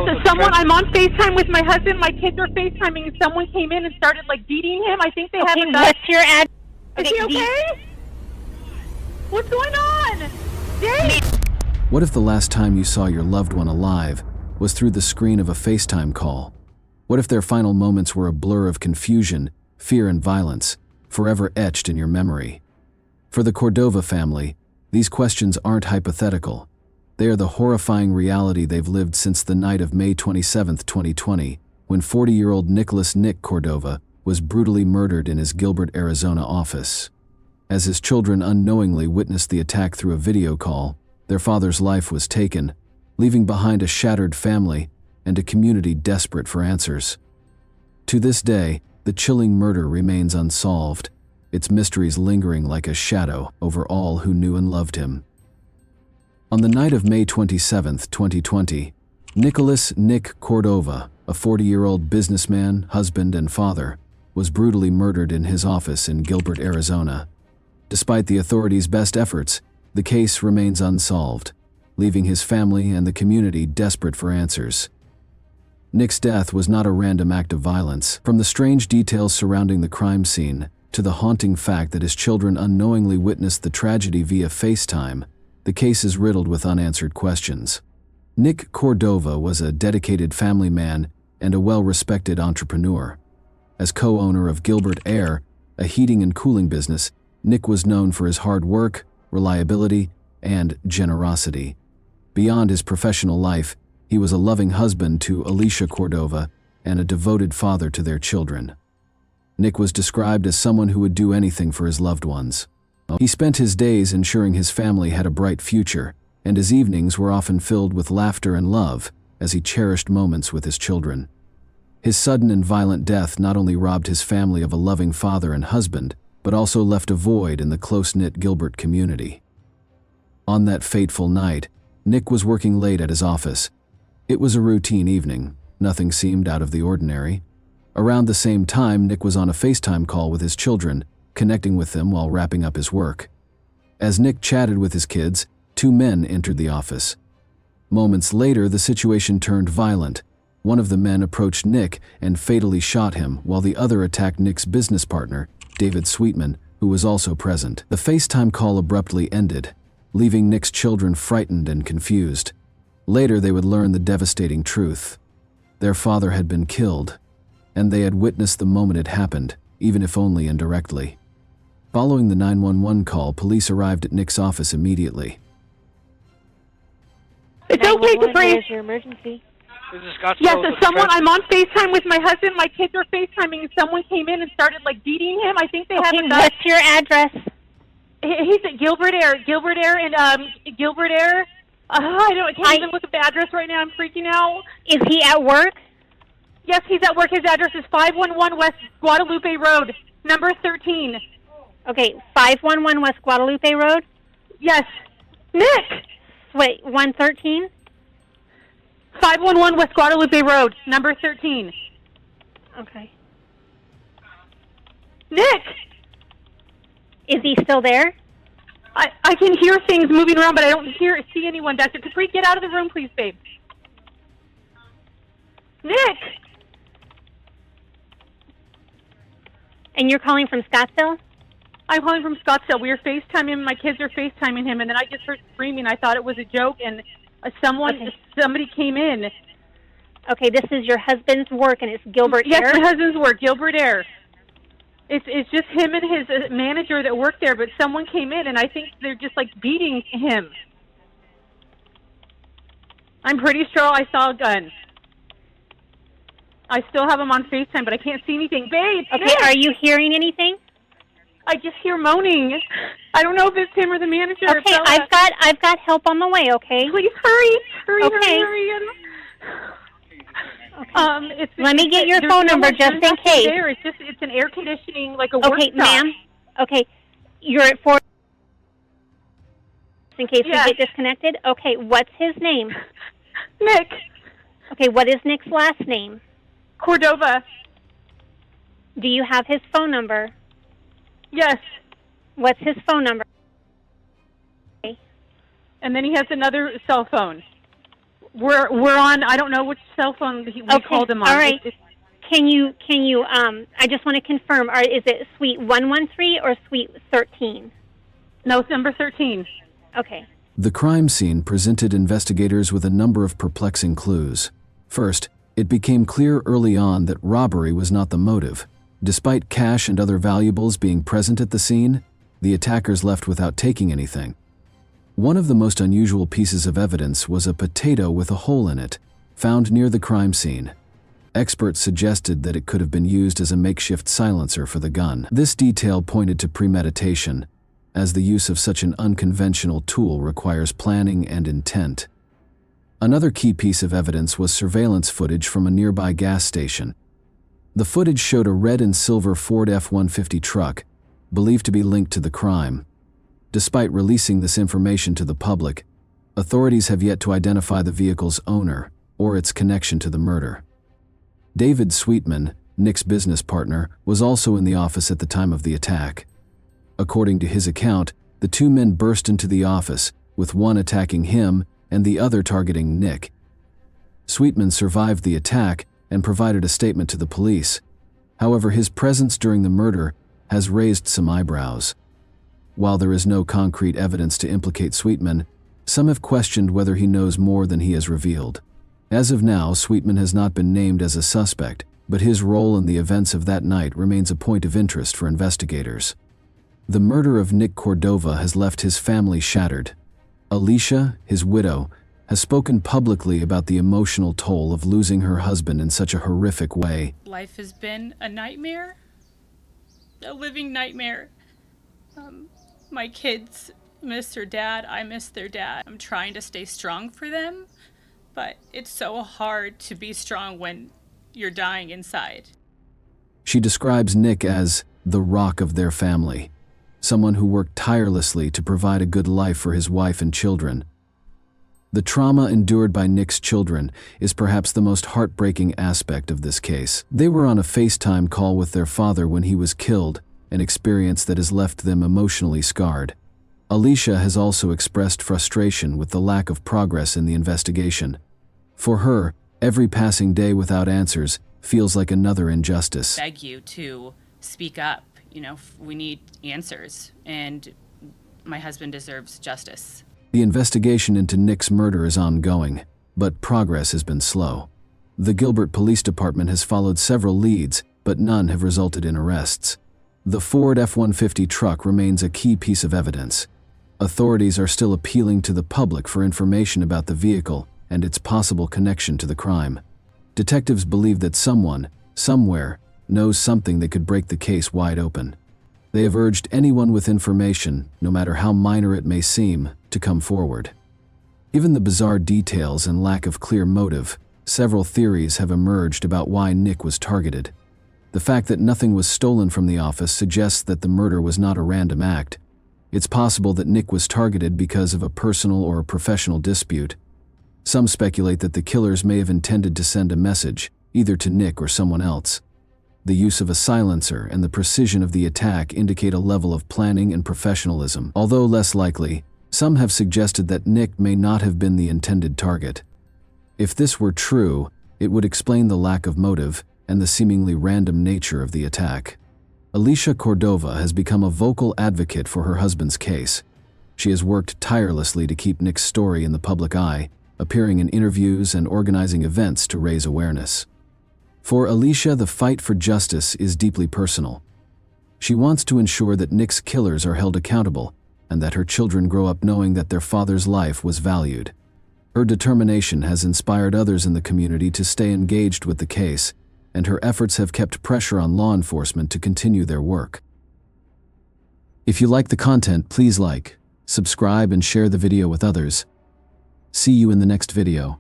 I'm on FaceTime with my husband. My kids are FaceTiming, and someone came in and started, like, beating him. I think they have a gun. What's your ad? Is he okay? What's going on? Dave? What if the last time you saw your loved one alive was through the screen of a FaceTime call? What if their final moments were a blur of confusion, fear, and violence, forever etched in your memory? For the Cordova family, these questions aren't hypothetical. They are the horrifying reality they've lived since the night of May 27, 2020, when 40-year-old Nick Cordova was brutally murdered in his Gilbert, Arizona office. As his children unknowingly witnessed the attack through a video call, their father's life was taken, leaving behind a shattered family and a community desperate for answers. To this day, the chilling murder remains unsolved, its mysteries lingering like a shadow over all who knew and loved him. On the night of May 27, 2020, Nick Cordova, a 40-year-old businessman, husband, and father, was brutally murdered in his office in Gilbert, Arizona. Despite the authorities' best efforts, the case remains unsolved, leaving his family and the community desperate for answers. Nick's death was not a random act of violence. From the strange details surrounding the crime scene to the haunting fact that his children unknowingly witnessed the tragedy via FaceTime, the case is riddled with unanswered questions. Nick Cordova was a dedicated family man and a well-respected entrepreneur. As co-owner of Gilbert Air, a heating and cooling business, Nick was known for his hard work, reliability, and generosity. Beyond his professional life, he was a loving husband to Alicia Cordova and a devoted father to their children. Nick was described as someone who would do anything for his loved ones. He spent his days ensuring his family had a bright future, and his evenings were often filled with laughter and love as he cherished moments with his children. His sudden and violent death not only robbed his family of a loving father and husband, but also left a void in the close-knit Gilbert community. On that fateful night, Nick was working late at his office. It was a routine evening. Nothing seemed out of the ordinary. Around the same time, Nick was on a FaceTime call with his children, connecting with them while wrapping up his work. As Nick chatted with his kids, two men entered the office. Moments later, the situation turned violent. One of the men approached Nick and fatally shot him, while the other attacked Nick's business partner, David Sweetman, who was also present. The FaceTime call abruptly ended, leaving Nick's children frightened and confused. Later, they would learn the devastating truth. Their father had been killed, and they had witnessed the moment it happened, even if only indirectly. Following the 911 call, police arrived at Nick's office immediately. It's okay to pray. Where's your emergency? Yes, I'm on FaceTime with my husband. My kids are FaceTiming, and someone came in and started, like, beating him. I think they have a gun. What's your address? He's at Gilbert Air, and Gilbert Air. I can't even look at the address right now. I'm freaking out. Is he at work? Yes, he's at work. His address is 511 West Guadalupe Road, number 13. Okay, 511 West Guadalupe Road? Yes. Nick! Wait, 113? 511 West Guadalupe Road, number 13. Okay. Nick! Is he still there? I can hear things moving around, but I don't see anyone back there. Capri, get out of the room, please, babe. Nick! And you're calling from Scottsdale? I'm calling from Scottsdale. We are FaceTiming. My kids are FaceTiming him, and then I just heard screaming. I thought it was a joke, and somebody came in. Okay, this is your husband's work, and it's Gilbert Air? Yes, my husband's work, Gilbert Air. It's just him and his manager that work there, but someone came in, and I think they're just, like, beating him. I'm pretty sure I saw a gun. I still have him on FaceTime, but I can't see anything. Babe! Okay, Nick! Are you hearing anything? I just hear moaning. I don't know if it's him or the manager. Okay, I've got help on the way, okay? Please hurry. Okay. Hurry. Okay. Let me get your phone number just in case. It's an air conditioning, like a workshop. Okay, ma'am. Okay, you're at 4 in case we get disconnected. Okay, what's his name? Nick. Okay, what is Nick's last name? Cordova. Do you have his phone number? Yes. What's his phone number? And then he has another cell phone. We're on. I don't know which cell phone we called him on. All right. Can you? I just want to confirm. Is it Suite 113 or Suite 13? No, it's number 13. Okay. The crime scene presented investigators with a number of perplexing clues. First, it became clear early on that robbery was not the motive. Despite cash and other valuables being present at the scene, the attackers left without taking anything. One of the most unusual pieces of evidence was a potato with a hole in it, found near the crime scene. Experts suggested that it could have been used as a makeshift silencer for the gun. This detail pointed to premeditation, as the use of such an unconventional tool requires planning and intent. Another key piece of evidence was surveillance footage from a nearby gas station. The footage showed a red and silver Ford F-150 truck, believed to be linked to the crime. Despite releasing this information to the public, authorities have yet to identify the vehicle's owner or its connection to the murder. David Sweetman, Nick's business partner, was also in the office at the time of the attack. According to his account, the two men burst into the office, with one attacking him and the other targeting Nick. Sweetman survived the attack and provided a statement to the police. However, his presence during the murder has raised some eyebrows. While there is no concrete evidence to implicate Sweetman, some have questioned whether he knows more than he has revealed. As of now, Sweetman has not been named as a suspect, but his role in the events of that night remains a point of interest for investigators. The murder of Nick Cordova has left his family shattered. Alicia, his widow, has spoken publicly about the emotional toll of losing her husband in such a horrific way. Life has been a nightmare, a living nightmare. My kids miss their dad, I miss their dad. I'm trying to stay strong for them, but it's so hard to be strong when you're dying inside. She describes Nick as the rock of their family, someone who worked tirelessly to provide a good life for his wife and children. The trauma endured by Nick's children is perhaps the most heartbreaking aspect of this case. They were on a FaceTime call with their father when he was killed, an experience that has left them emotionally scarred. Alicia has also expressed frustration with the lack of progress in the investigation. For her, every passing day without answers feels like another injustice. I beg you to speak up. We need answers, and my husband deserves justice. The investigation into Nick's murder is ongoing, but progress has been slow. The Gilbert Police Department has followed several leads, but none have resulted in arrests. The Ford F-150 truck remains a key piece of evidence. Authorities are still appealing to the public for information about the vehicle and its possible connection to the crime. Detectives believe that someone, somewhere, knows something that could break the case wide open. They have urged anyone with information, no matter how minor it may seem, to come forward. Given the bizarre details and lack of clear motive, several theories have emerged about why Nick was targeted. The fact that nothing was stolen from the office suggests that the murder was not a random act. It's possible that Nick was targeted because of a personal or a professional dispute. Some speculate that the killers may have intended to send a message, either to Nick or someone else. The use of a silencer and the precision of the attack indicate a level of planning and professionalism. Although less likely, some have suggested that Nick may not have been the intended target. If this were true, it would explain the lack of motive and the seemingly random nature of the attack. Alicia Cordova has become a vocal advocate for her husband's case. She has worked tirelessly to keep Nick's story in the public eye, appearing in interviews and organizing events to raise awareness. For Alicia, the fight for justice is deeply personal. She wants to ensure that Nick's killers are held accountable and that her children grow up knowing that their father's life was valued. Her determination has inspired others in the community to stay engaged with the case, and her efforts have kept pressure on law enforcement to continue their work. If you like the content, please like, subscribe, and share the video with others. See you in the next video.